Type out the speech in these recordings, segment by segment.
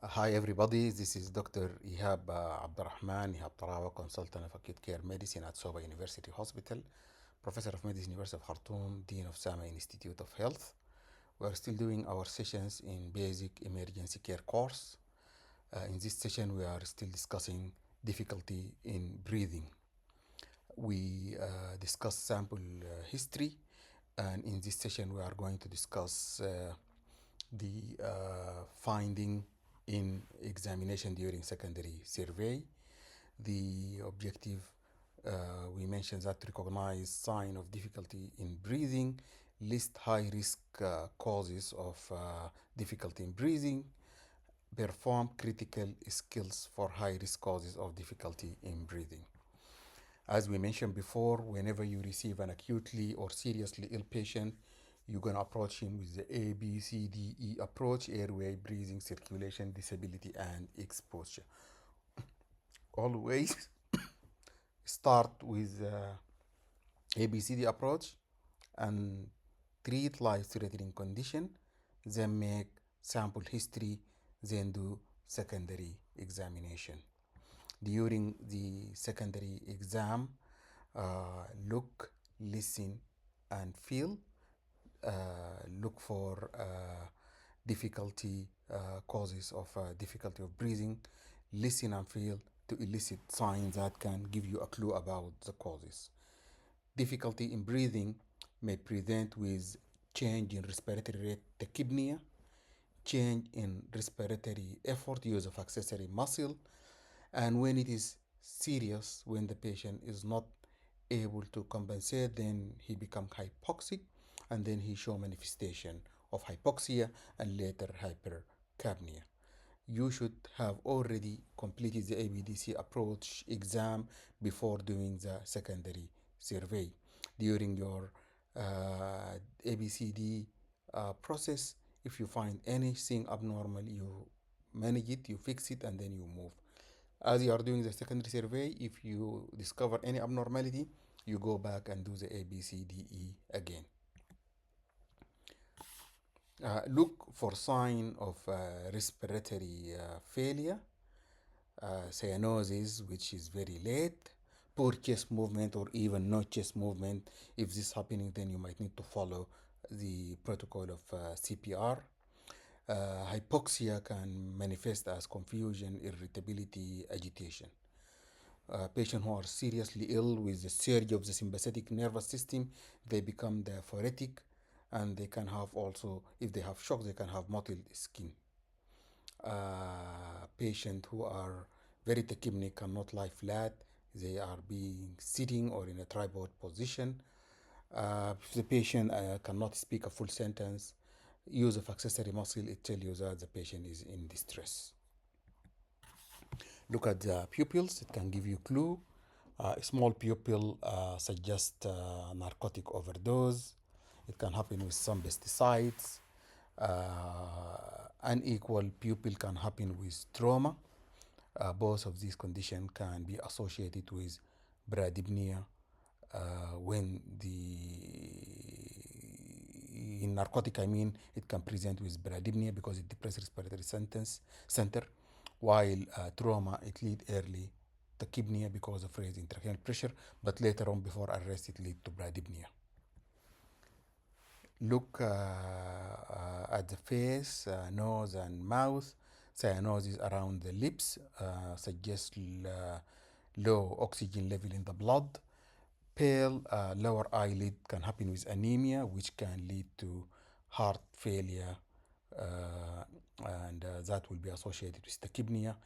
Hi everybody, this is Dr. Ihab Abdurrahman Ihab Tarawa, consultant of acute care medicine at Soba University Hospital, professor of medicine, University of Khartoum, dean of Sama Institute of Health. We are still doing our sessions in basic emergency care course. In this session, we are still discussing difficulty in breathing. We discuss sample history, and in this session, we are going to discuss the finding in examination during secondary survey. The objective, we mentioned that recognize sign of difficulty in breathing, list high risk causes of difficulty in breathing, perform critical skills for high risk causes of difficulty in breathing. As we mentioned before, whenever you receive an acutely or seriously ill patient, you're going to approach him with the A, B, C, D, E approach: airway, breathing, circulation, disability, and exposure. Always start with ABCD approach and treat life-threatening condition, then make sample history, then do secondary examination. During the secondary exam, look, listen, and feel. Look for difficulty, causes of difficulty of breathing. Listen and feel to elicit signs that can give you a clue about the causes. Difficulty in breathing may present with change in respiratory rate, tachypnea, change in respiratory effort, use of accessory muscle, and when it is serious, when the patient is not able to compensate, then he becomes hypoxic, and then he show manifestation of hypoxia and later hypercapnia. You should have already completed the ABDC approach exam before doing the secondary survey. During your ABCD process, if you find anything abnormal, you manage it, you fix it, and then you move. As you are doing the secondary survey, if you discover any abnormality, you go back and do the ABCDE again. Look for sign of respiratory failure, cyanosis, which is very late, poor chest movement, or even no chest movement. If this is happening, then you might need to follow the protocol of CPR. Hypoxia can manifest as confusion, irritability, agitation. Patients who are seriously ill with the surge of the sympathetic nervous system, they become diaphoretic, and they can have also, if they have shock, they can have mottled skin. Patients who are very tachypnic cannot lie flat, they are being sitting or in a tripod position. If the patient cannot speak a full sentence, use of accessory muscle, it tells you that the patient is in distress. Look at the pupils, it can give you clue. A small pupil suggests narcotic overdose. It can happen with some pesticides. Unequal pupil can happen with trauma. Both of these conditions can be associated with bradypnea when in narcotic, I mean, it can present with bradypnea because it depresses respiratory center, while trauma, it lead early tachypnea because of raised intracranial pressure, but later on, before arrest, it lead to bradypnea. Look at the face, nose, and mouth. Cyanosis around the lips suggests low oxygen level in the blood. Pale lower eyelid can happen with anemia, which can lead to heart failure, and that will be associated with tachypnea.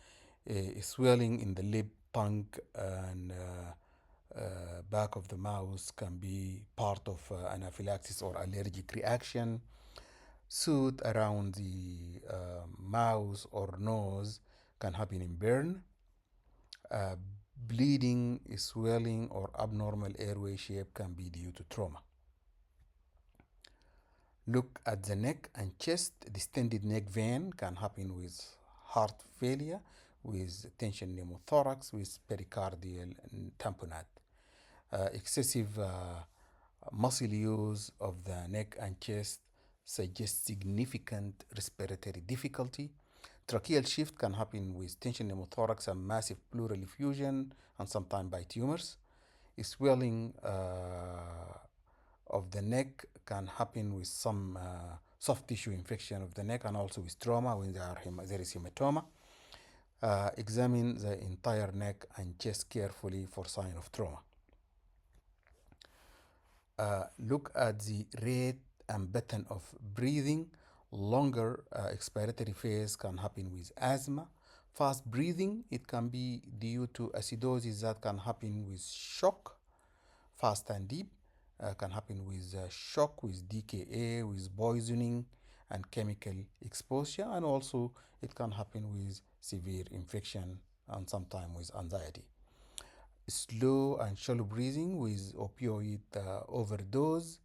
Swelling in the lip, tongue, and back of the mouth can be part of anaphylaxis or allergic reaction. Soot around the mouth or nose can happen in burn. Uh, Bleeding, swelling, or abnormal airway shape can be due to trauma. Look at the neck and chest. Distended neck vein can happen with heart failure, with tension pneumothorax, with pericardial tamponade. Excessive muscle use of the neck and chest suggests significant respiratory difficulty. Tracheal shift can happen with tension pneumothorax and massive pleural effusion, and sometimes by tumors. Swelling of the neck can happen with some soft tissue infection of the neck, and also with trauma when there is hematoma. Examine the entire neck and chest carefully for sign of trauma. Look at the rate and pattern of breathing. Longer expiratory phase can happen with asthma. Fast breathing, it can be due to acidosis that can happen with shock. Fast and deep can happen with shock, with DKA, with poisoning and chemical exposure, and also it can happen with severe infection and sometimes with anxiety. Slow and shallow breathing with opioid overdose.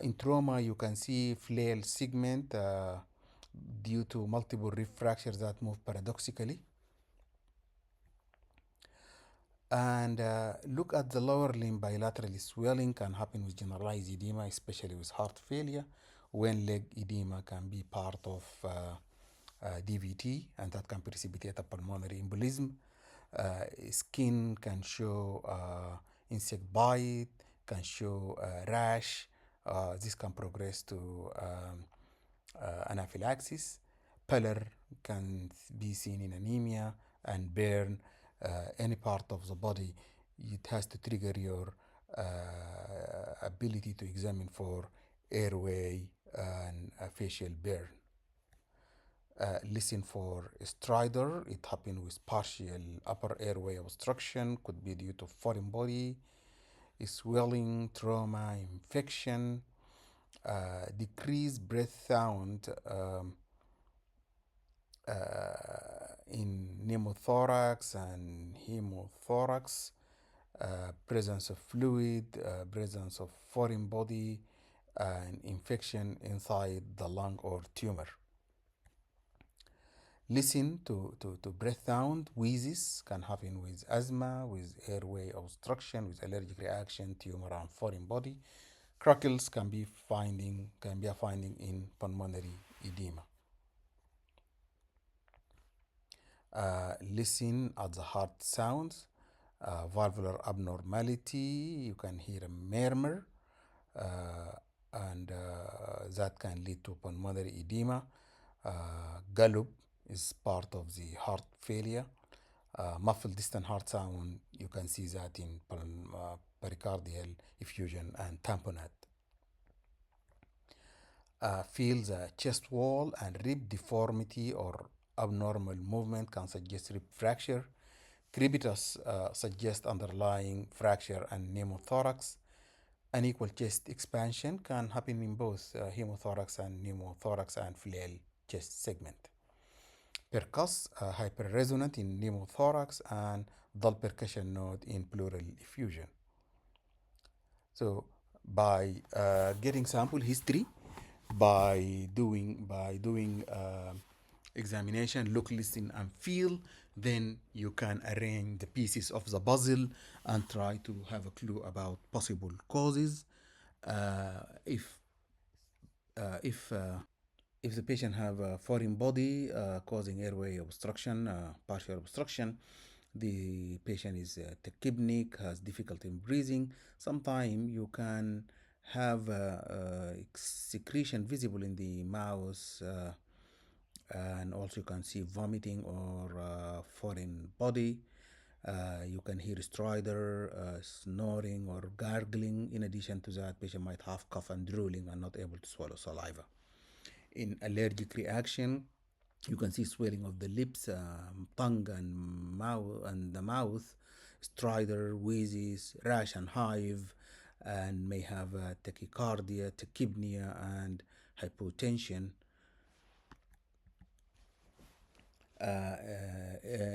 In trauma, you can see flail segment due to multiple rib fractures that move paradoxically. And look at the lower limb. Bilateral swelling can happen with generalized edema, especially with heart failure, when leg edema can be part of DVT, and that can precipitate a pulmonary embolism. Skin can show insect bite, can show rash. This can progress to anaphylaxis. Pallor can be seen in anemia, and burn any part of the body. It has to trigger your ability to examine for airway and facial burn. Listen for stridor. It happens with partial upper airway obstruction, could be due to foreign body, swelling, trauma, infection. Decreased breath sound in pneumothorax and hemothorax, presence of fluid, presence of foreign body, and infection inside the lung or tumor. Listen to breath sound. Wheezes can happen with asthma, with airway obstruction, with allergic reaction, tumor, and foreign body. Crackles can be a finding in pulmonary edema. Listen at the heart sounds. Valvular abnormality, you can hear a murmur, and that can lead to pulmonary edema. Gallop is part of the heart failure. Muffled distant heart sound, you can see that in pericardial effusion and tamponade. Feel the chest wall and rib deformity or abnormal movement can suggest rib fracture. Crepitus suggests underlying fracture and pneumothorax. Unequal chest expansion can happen in both hemothorax and pneumothorax and flail chest segment. Percuss, hyperresonant in pneumothorax and dull percussion node in pleural effusion. So by getting sample history, by doing examination, look, listen, and feel, then you can arrange the pieces of the puzzle and try to have a clue about possible causes. If the patient have a foreign body causing airway obstruction, partial obstruction, the patient is tachypnic, has difficulty in breathing. Sometimes you can have secretion visible in the mouth, and also you can see vomiting or foreign body. You can hear stridor, snoring, or gargling. In addition to that, patient might have cough and drooling and not able to swallow saliva. In allergic reaction, you can see swelling of the lips, tongue, and the mouth, stridor, wheezes, rash and hive, and may have tachycardia, tachypnea, and hypotension.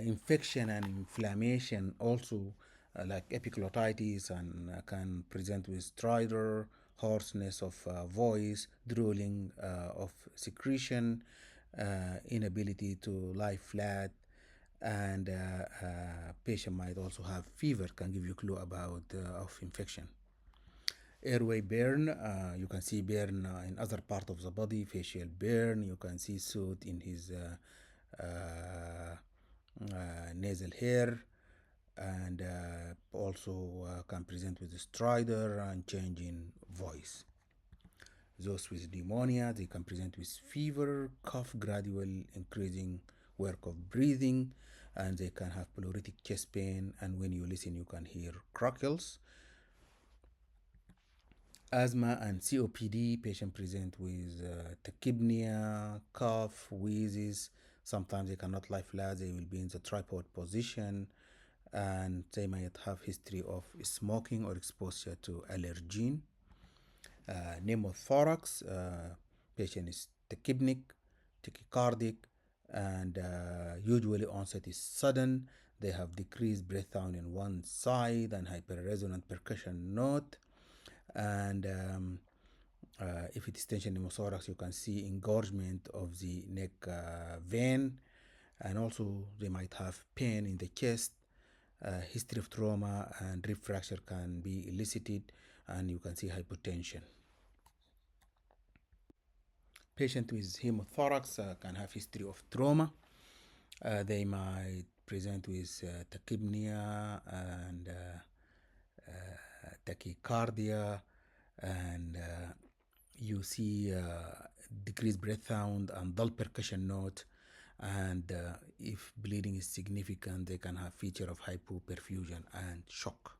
Infection and inflammation also, like epiglottitis, and can present with stridor, hoarseness of voice, drooling of secretion, inability to lie flat, and patient might also have fever, can give you clue about of infection. Airway burn, you can see burn in other part of the body, facial burn, you can see soot in his nasal hair, and also can present with stridor and change in voice. Those with pneumonia, they can present with fever, cough, gradual increasing work of breathing, and they can have pleuritic chest pain, and when you listen you can hear crackles. Asthma and COPD, patient present with tachypnea, cough, wheezes. Sometimes they cannot lie flat, they will be in the tripod position, and they might have history of smoking or exposure to allergen. Pneumothorax, patient is tachypnic, tachycardic, and usually onset is sudden. They have decreased breath sound in one side and hyperresonant percussion note. And if it is tension pneumothorax, you can see engorgement of the neck vein, and also they might have pain in the chest. History of trauma and rib fracture can be elicited, and you can see hypotension. Patient with hemothorax can have history of trauma. They might present with tachypnea and tachycardia, and you see decreased breath sound and dull percussion note. And if bleeding is significant, they can have feature of hypoperfusion and shock.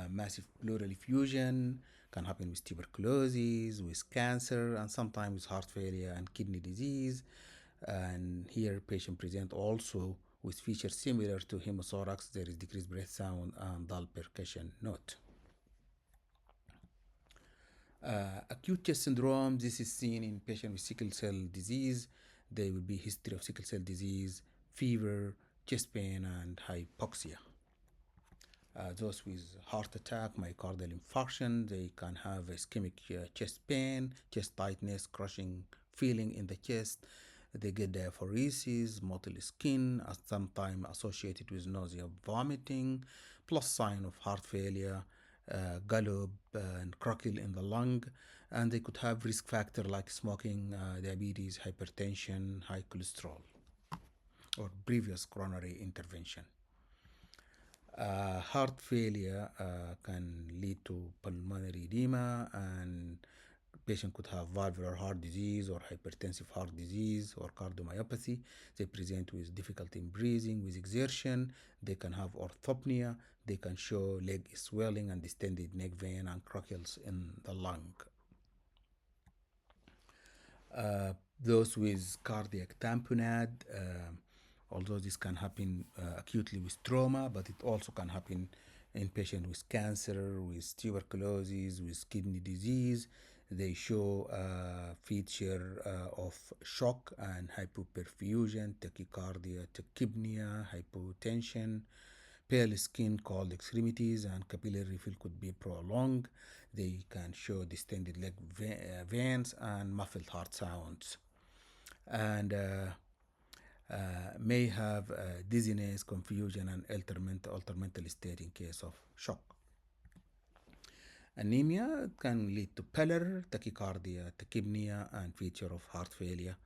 Massive pleural effusion can happen with tuberculosis, with cancer, and sometimes with heart failure and kidney disease. And here patient present also with features similar to hemothorax. There is decreased breath sound and dull percussion note. Acute chest syndrome, this is seen in patients with sickle cell disease. There will be history of sickle cell disease, fever, chest pain, and hypoxia. Those with heart attack, myocardial infarction, they can have ischemic chest pain, chest tightness, crushing feeling in the chest. They get diaphoresis, mottled skin, sometimes associated with nausea, vomiting, plus sign of heart failure, gallop and crackle in the lung. And they could have risk factor like smoking, diabetes, hypertension, high cholesterol, or previous coronary intervention. Heart failure can lead to pulmonary edema, and patient could have valvular heart disease or hypertensive heart disease or cardiomyopathy. They present with difficulty in breathing, with exertion. They can have orthopnea. They can show leg swelling and distended neck vein and crackles in the lung. Those with cardiac tamponade, although this can happen acutely with trauma, but it also can happen in patients with cancer, with tuberculosis, with kidney disease. They show a feature of shock and hypoperfusion, tachycardia, tachypnea, hypotension, pale skin called extremities, and capillary refill could be prolonged. They can show distended leg veins and muffled heart sounds, and may have dizziness, confusion, and altered mental state in case of shock. Anemia can lead to pallor, tachycardia, tachypnea, and feature of heart failure.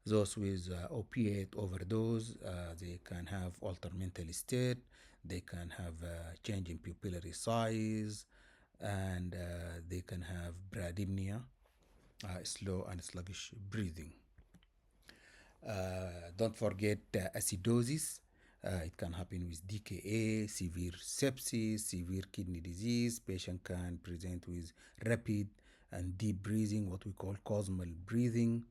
Those with opiate overdose, they can have altered mental state. They can have change in pupillary size, and they can have bradypnea, slow and sluggish breathing. Don't forget acidosis. It can happen with DKA, severe sepsis, severe kidney disease. Patient can present with rapid and deep breathing, what we call cosmal breathing.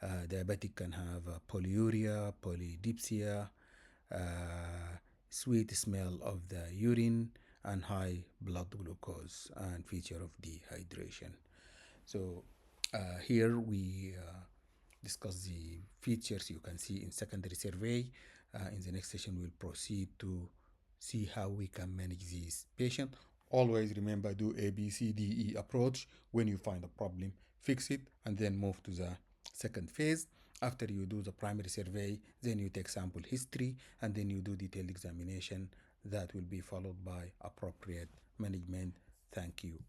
Diabetic can have polyuria, polydipsia, sweet smell of the urine, and high blood glucose, and feature of dehydration. So here we discuss the features you can see in secondary survey. In the next session, we'll proceed to see how we can manage this patient. Always remember, do A, B, C, D, E approach. When you find a problem, fix it, and then move to the second phase. After you do the primary survey, then you take sample history, and then you do detailed examination. That will be followed by appropriate management. Thank you.